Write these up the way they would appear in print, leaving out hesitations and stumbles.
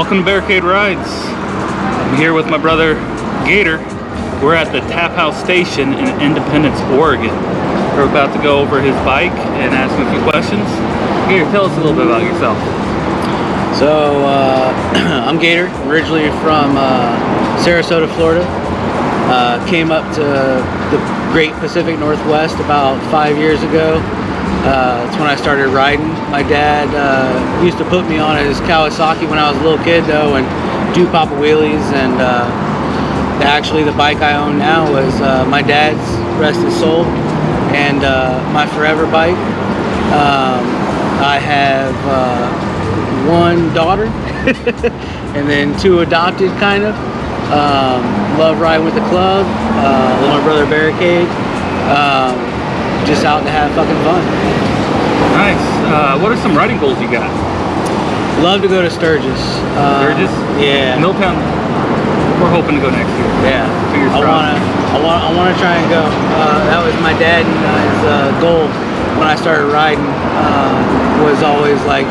Welcome to Barricade Rides. I'm here with my brother Gator. We're at the Tap House Station in Independence, Oregon. We're about to go over his bike and ask him a few questions. Gator, tell us a little bit about yourself. So, I'm Gator, originally from Sarasota, Florida. Came up to the Great Pacific Northwest about 5 years ago. That's when I started riding. My dad used to put me on his Kawasaki when I was a little kid though and do papa wheelies, and actually the bike I own now was my dad's, rest his soul, and my forever bike. I have one daughter and then two adopted, kind of. Love riding with the club, with my brother Barricade. Just out to have fucking fun. Nice. What are some riding goals you got? Love to go to Sturgis. Sturgis? Yeah. Milltown. We're hoping to go next year. Yeah. Fingers crossed. I wanna try and go. That was my dad and his goal when I started riding. Was always like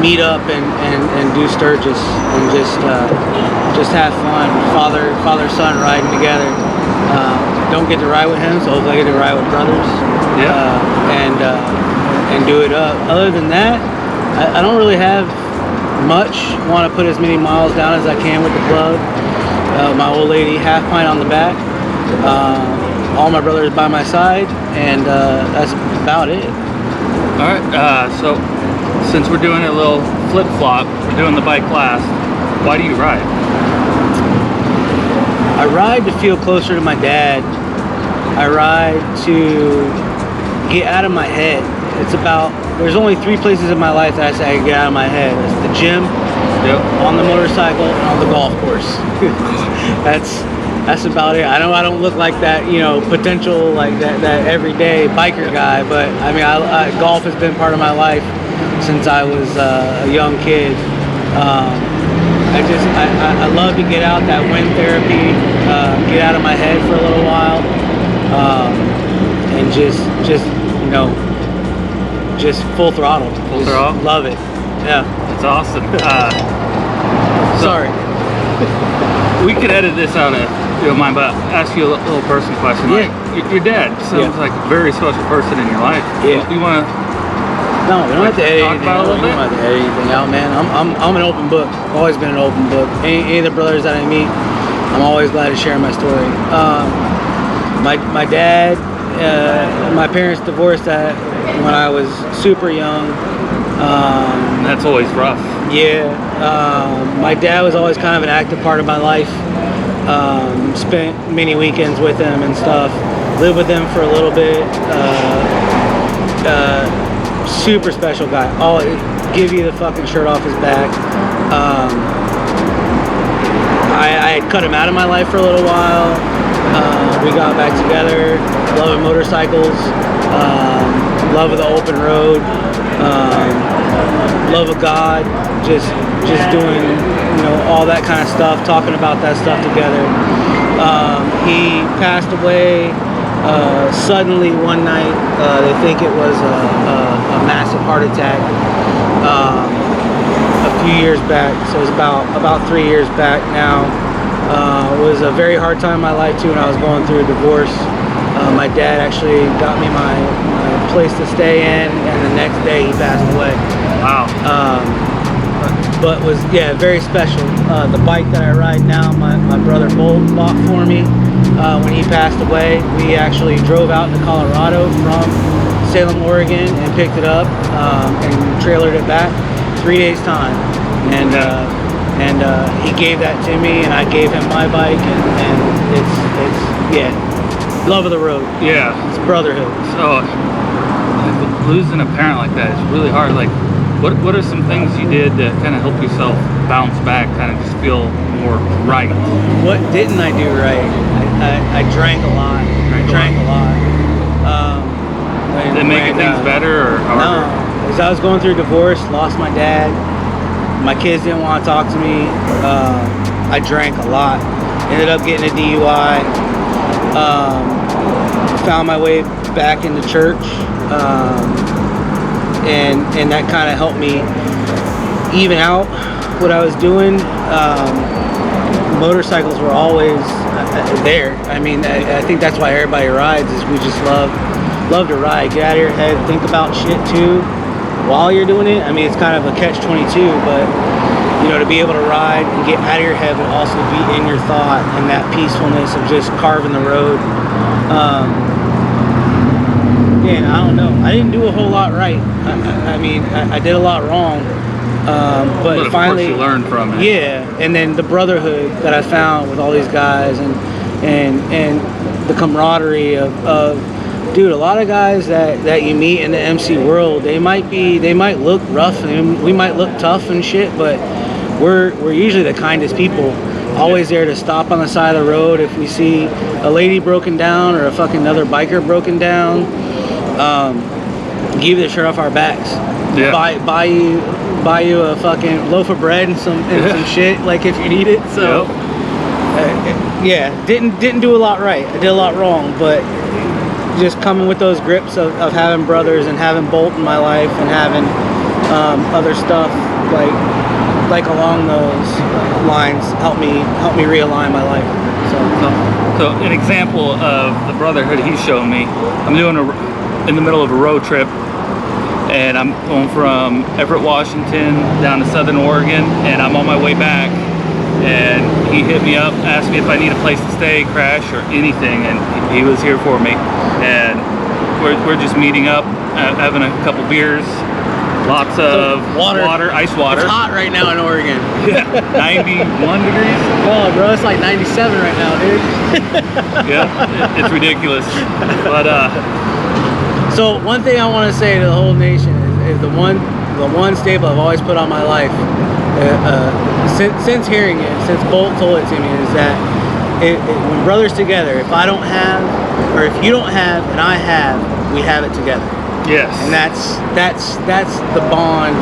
meet up and do Sturgis and just have fun. Father son riding together. Don't get to ride with him, so hopefully I get to ride with brothers. Yeah. And do it up. Other than that, I don't really have much. Want to put as many miles down as I can with the club. My old lady, half pint on the back. All my brothers by my side, and that's about it. All right. So since we're doing a little flip flop, we're doing the bike last. Why do you ride? I ride to feel closer to my dad. I ride to get out of my head. It's about, there's only 3 places in my life that I say I can get out of my head. It's the gym, yep, on the motorcycle, and on the golf course. That's about it. I know I don't look like that, you know, potential like that everyday biker guy, but I mean, golf has been part of my life since I was a young kid. I love to get out, that wind therapy, get out of my head for a little while, and just you know, just full throttle. Full throttle? Love it. Yeah. That's awesome. Sorry. We could edit this out if you don't mind, but ask you a little personal question. Yeah. Like, your dad sounds like a very special person in your life. Yeah. You want to? No, we don't have to edit anything. Talk about it a little bit? We don't have to edit anything out, man. I'm an open book. Always been an open book. Any of the brothers that I meet, I'm always glad to share my story. My dad, my parents divorced when I was super young. That's always rough. Yeah. My dad was always kind of an active part of my life. Spent many weekends with him and stuff. Lived with him for a little bit. Super special guy. Oh, give you the fucking shirt off his back. I had cut him out of my life for a little while. We got back together. Love of motorcycles. Love of the open road. Love of God. Just doing, you know, all that kind of stuff. Talking about that stuff together. He passed away suddenly one night. They think it was a massive heart attack a few years back, so it was about 3 years back now. It was a very hard time in my life too when I was going through a divorce. My dad actually got me my place to stay in, and the next day he passed away. Wow. But was, yeah, very special. The bike that I ride now, my brother Bolt bought for me when he passed away. We actually drove out to Colorado from Salem, Oregon, and picked it up and trailered it back 3 days time. And he gave that to me, and I gave him my bike, and it's yeah, love of the road. Yeah. It's brotherhood. So losing a parent like that is really hard. Like, what are some things you did to kind of help yourself bounce back, kind of just feel more right? What didn't I do right? I drank a lot. Drank a lot. Did it make things better or harder? No, as I was going through a divorce, lost my dad. My kids didn't want to talk to me. I drank a lot. Ended up getting a DUI. Found my way back into church. And that kind of helped me even out. what I was doing, motorcycles were always there. I mean, I think that's why everybody rides, is we just love to ride, get out of your head, think about shit too while you're doing it. I mean, it's kind of a catch-22, but you know, to be able to ride and get out of your head, but also be in your thought and that peacefulness of just carving the road. Man, I don't know. I didn't do a whole lot right. I mean, I did a lot wrong. But of finally, course you learned from it. Yeah, and then the brotherhood that I found with all these guys, and the camaraderie of dude, a lot of guys that you meet in the MC world, they might look rough and we might look tough and shit, but we're usually the kindest people. Always there to stop on the side of the road if we see a lady broken down or a fucking another biker broken down. Give the shirt off our backs. Yeah. Buy you a fucking loaf of bread and some shit, like, if you need it. So yeah, didn't do a lot right. I did a lot wrong, but just coming with those grips of having brothers and having Bolt in my life and having other stuff like along those lines help me realign my life. So an example of the brotherhood he's shown me, I'm doing in the middle of a road trip, and I'm going from Everett, Washington down to Southern Oregon, and I'm on my way back, and he hit me up, asked me if I need a place to stay, crash, or anything, and he was here for me. And we're just meeting up, having a couple beers, lots of water, ice water. It's hot right now in Oregon. Yeah, 91 degrees. Oh, bro, it's like 97 right now, dude. Yeah, it's ridiculous. But so one thing I want to say to the whole nation is the one staple I've always put on my life, since hearing it, since Bolt told it to me, is that when brothers together, if I don't have, or if you don't have and I have, we have it together. yes, And that's the bond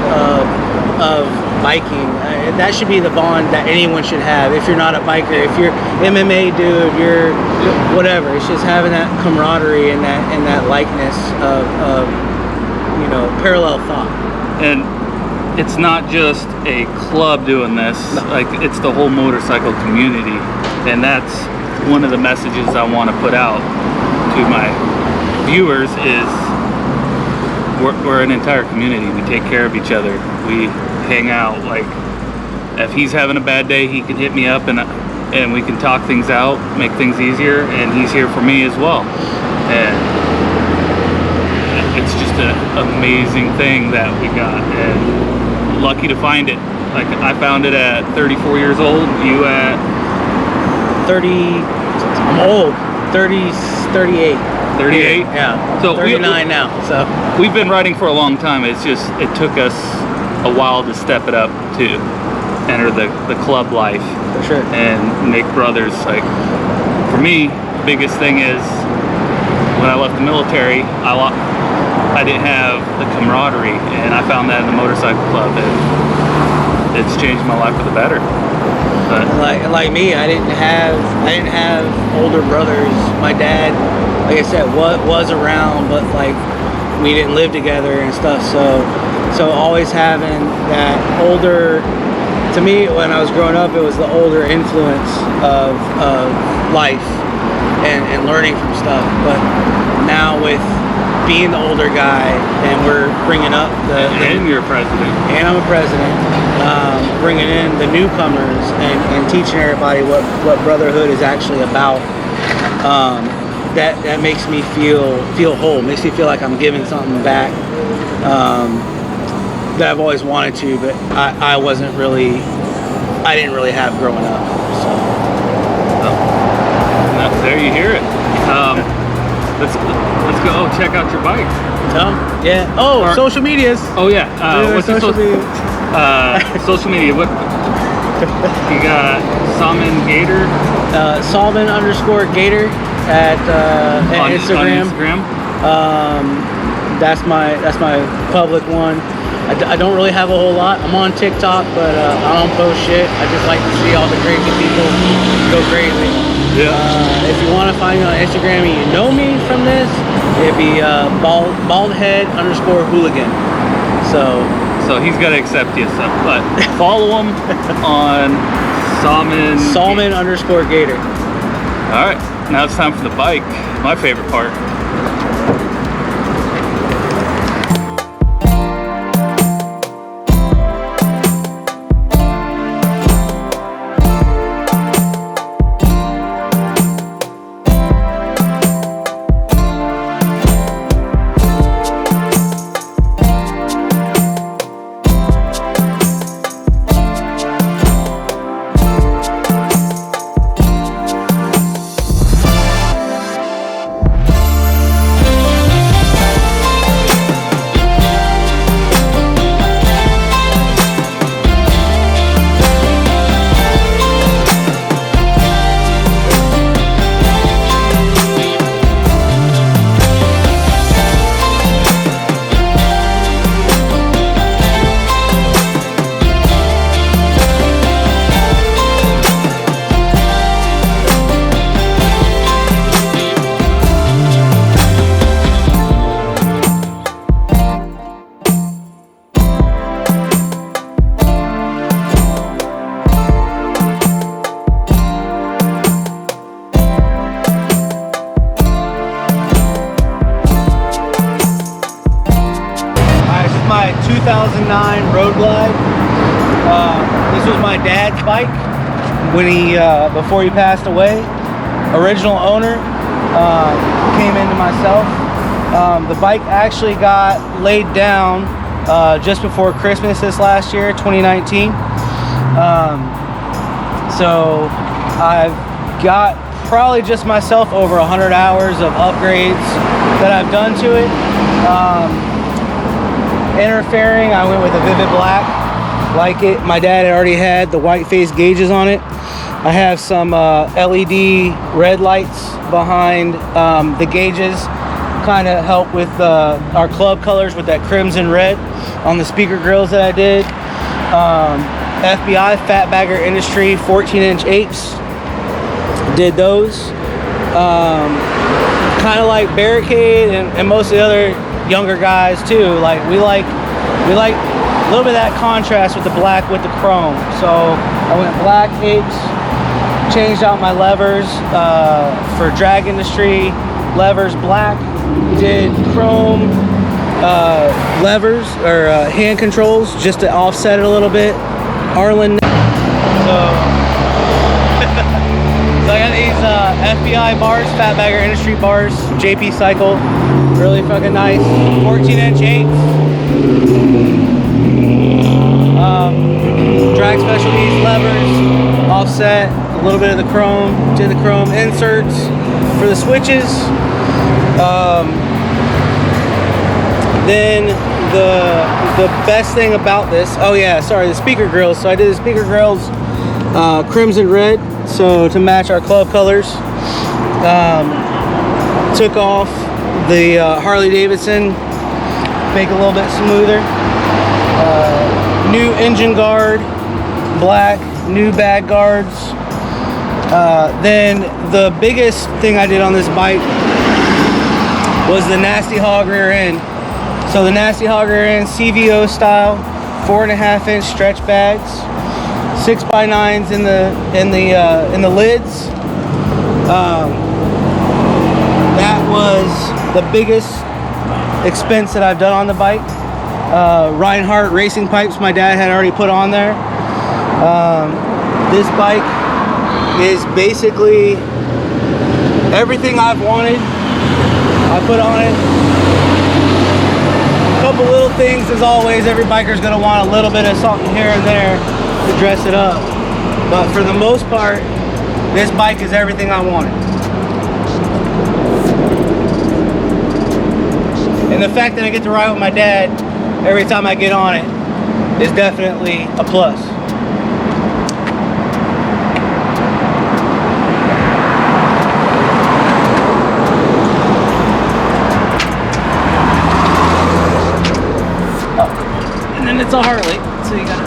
of biking. That should be the bond that anyone should have. If you're not a biker, if you're MMA dude, you're whatever. It's just having that camaraderie and that likeness of you know, parallel thought. and it's not just a club doing this. No. Like, it's the whole motorcycle community, and that's one of the messages I want to put out to my viewers is we're an entire community. We take care of each other. We hang out. Like, if he's having a bad day, he can hit me up and we can talk things out, make things easier, and he's here for me as well. And it's just an amazing thing that we got, and lucky to find it. Like, I found it at 34 years old, you at 30, I'm old, 38. 38? Yeah, So 39 now, so. We've been riding for a long time. It's just, it took us a while to step it up to enter the club life For sure. and make brothers. Like, for me, the biggest thing is when I left the military, I didn't have the camaraderie, and I found that in the motorcycle club, and it's changed my life for the better. But Like me, I didn't have older brothers. My dad, like I said, was around, but like we didn't live together and stuff. So always having that older. To me, when I was growing up, it was the older influence of life and learning from stuff. But now with being the older guy, and we're bringing up and you're a president. and I'm a president, bringing in the newcomers and teaching everybody what brotherhood is actually about. That makes me feel whole. Makes me feel like I'm giving something back that I've always wanted to, but I didn't really have growing up. So There you hear it. Let's go check out your bike. yeah. Social medias. Oh yeah. What's your social media? social media? What you got? Salmon Gator Salmon_Gator at Instagram. On Instagram. That's my public one. I don't really have a whole lot. I'm on TikTok, but I don't post shit. I just like to see all the crazy people go crazy. Yeah. If you want to find me on Instagram and you know me from this, it'd be baldhead_hooligan. So so he's got to accept you. So, but follow him on Salmon_Gator. All right, now it's time for the bike. My favorite part. My 2009 Road Glide. This was my dad's bike when before he passed away. Original owner came into myself. The bike actually got laid down just before Christmas this last year, 2019. So I've got probably just myself over 100 hours of upgrades that I've done to it. Interfering, I went with a Vivid Black, like it. My dad had already had the white face gauges on it. I have some LED red lights behind the gauges, kind of help with our club colors with that crimson red on the speaker grills that I did. FBI Fat Bagger Industry 14-inch apes, did those. Kind of like Barricade and most of the other younger guys too. Like we like a little bit of that contrast with the black with the chrome. So I went black apes, changed out my levers for drag industry levers black, did chrome levers or hand controls just to offset it a little bit. Arlen. So I got these FBI bars, Fat Bagger Industry bars, JP Cycle, really fucking nice. 14-inch 8s. Drag Specialties levers, offset, a little bit of the chrome, did the chrome inserts for the switches. Then the best thing about this, oh yeah, sorry, the speaker grills. So I did the speaker grills crimson red, so to match our club colors. Took off the Harley Davidson, make it a little bit smoother. New engine guard, black, new bag guards. Then the biggest thing I did on this bike was the nasty hog rear end. So the nasty hog rear end, CVO style, 4.5-inch stretch bags, 6x9s in the lids. That was the biggest expense that I've done on the bike. Reinhardt racing pipes my dad had already put on there. This bike is basically everything I've wanted. I put on it. A couple little things, as always. Every biker's gonna want a little bit of something here and there to dress it up. But for the most part, this bike is everything I wanted. And the fact that I get to ride with my dad every time I get on it is definitely a plus. Oh, and then it's a Harley, so you gotta